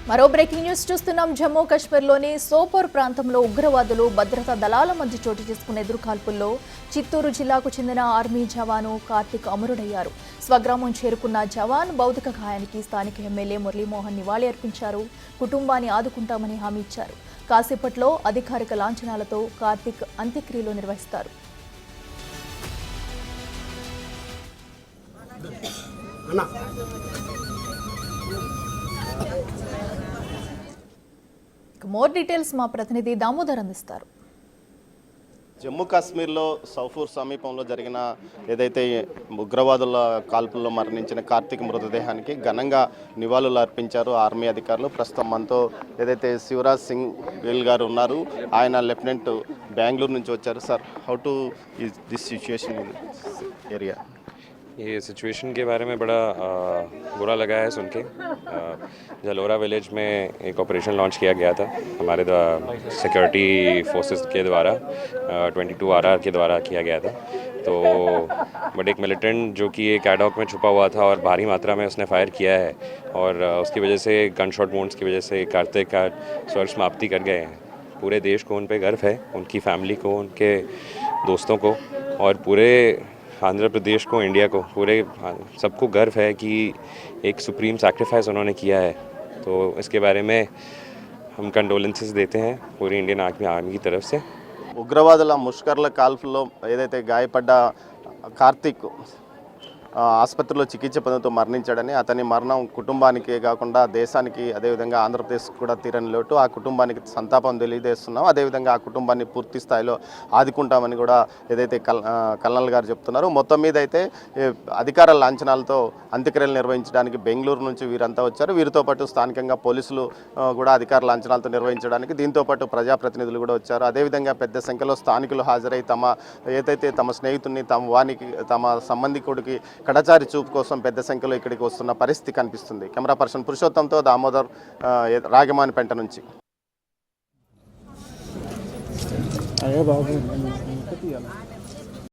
మరో breaking news చూస్తున్నాం. జమ్మూ కాశ్మీర్లోని సోపోర్ ప్రాంతంలో ఉగ్రవాదులు భద్రతా దళాల మధ్య చోటు చేసుకున్న ఎదురుకాల్పుల్లో చిత్తూరు జిల్లాకు చెందిన ఆర్మీ జవాను కార్తిక్ అమరుడయ్యారు. స్వగ్రామం చేరుకున్న జవాన్ భౌతిక గాయానికి స్థానిక ఎమ్మెల్యే మురళీమోహన్ నివాళి అర్పించారు. కుటుంబాన్ని ఆదుకుంటామని హామీ ఇచ్చారు. కాసేపట్లో అధికారిక లాంఛనాలతో కార్తిక్ అంత్యక్రియలు నిర్వహిస్తారు. మోర్ డీటెయిల్స్ మా ప్రతినిధి దామోదర్ అందిస్తారు. జమ్మూ కాశ్మీర్లో సౌపూర్ సమీపంలో జరిగిన ఏదైతే ఉగ్రవాదుల కాల్పుల్లో మరణించిన కార్తిక్ మృతదేహానికి ఘనంగా నివాళులు అర్పించారు ఆర్మీ అధికారులు. ప్రస్తుతం మనతో ఏదైతే శివరాజ్ సింగ్ గిల్ గారు ఉన్నారు, ఆయన లెఫ్టినెంట్ బెంగళూరు నుంచి వచ్చారు. Sir, how to is this situation in area? ये सिचुएशन के बारे में बड़ा बुरा लगा है सुन के। जलोरा विलेज में एक ऑपरेशन लॉन्च किया गया था हमारे सिक्योरिटी फोर्सेस के द्वारा, 22 RR के द्वारा किया गया था। तो बट एक मिलिटेंट जो कि एक एडॉक में छुपा हुआ था और भारी मात्रा में उसने फायर किया है और उसकी वजह से गन शॉट वुंड्स की वजह से कार्तिक का स्वर्ग समाप्ति कर गए हैं। पूरे देश को उन पर गर्व है, उनकी फैमिली को, उनके दोस्तों को और पूरे आंध्र प्रदेश को, इंडिया को, पूरे सबको गर्व है कि एक सुप्रीम सैक्रिफाइस उन्होंने किया है। तो इसके बारे में हम कंडोलेंसेस देते हैं पूरी इंडियन आर्मी की तरफ से। ఉగ్రవాదుల ముష్కర్ల కాల్పుల్లో ఏదైతే గాయపడ్డ కార్తిక్ ఆసుపత్రిలో చికిత్స పొందుతూ మరణించాడని, అతని మరణం కుటుంబానికే కాకుండా దేశానికి, అదేవిధంగా ఆంధ్రప్రదేశ్కి కూడా తీరని లోటు. ఆ కుటుంబానికి సంతాపం తెలియజేస్తున్నాం. అదేవిధంగా ఆ కుటుంబాన్ని పూర్తి స్థాయిలో ఆదుకుంటామని కూడా ఏదైతే కల్నల్ గారు చెప్తున్నారు. మొత్తం మీద అయితే అధికార లాంఛనాలతో అంత్యక్రియలు నిర్వహించడానికి బెంగళూరు నుంచి వీరంతా వచ్చారు. వీరితో పాటు స్థానికంగా పోలీసులు కూడా అధికార లాంఛనాలతో నిర్వహించడానికి, దీంతోపాటు ప్రజాప్రతినిధులు కూడా వచ్చారు. అదేవిధంగా పెద్ద సంఖ్యలో స్థానికులు హాజరై తమ స్నేహితుడిని, తమ సంబంధికుడికి కడచారి చూపు కోసం పెద్ద సంఖ్యలో ఇక్కడికి వస్తున్న పరిస్థితి కనిపిస్తుంది. కెమెరా పర్సన్ పురుషోత్తంతో దామోదర్, రాగమానిపేట నుంచి. అయ్యో బాబు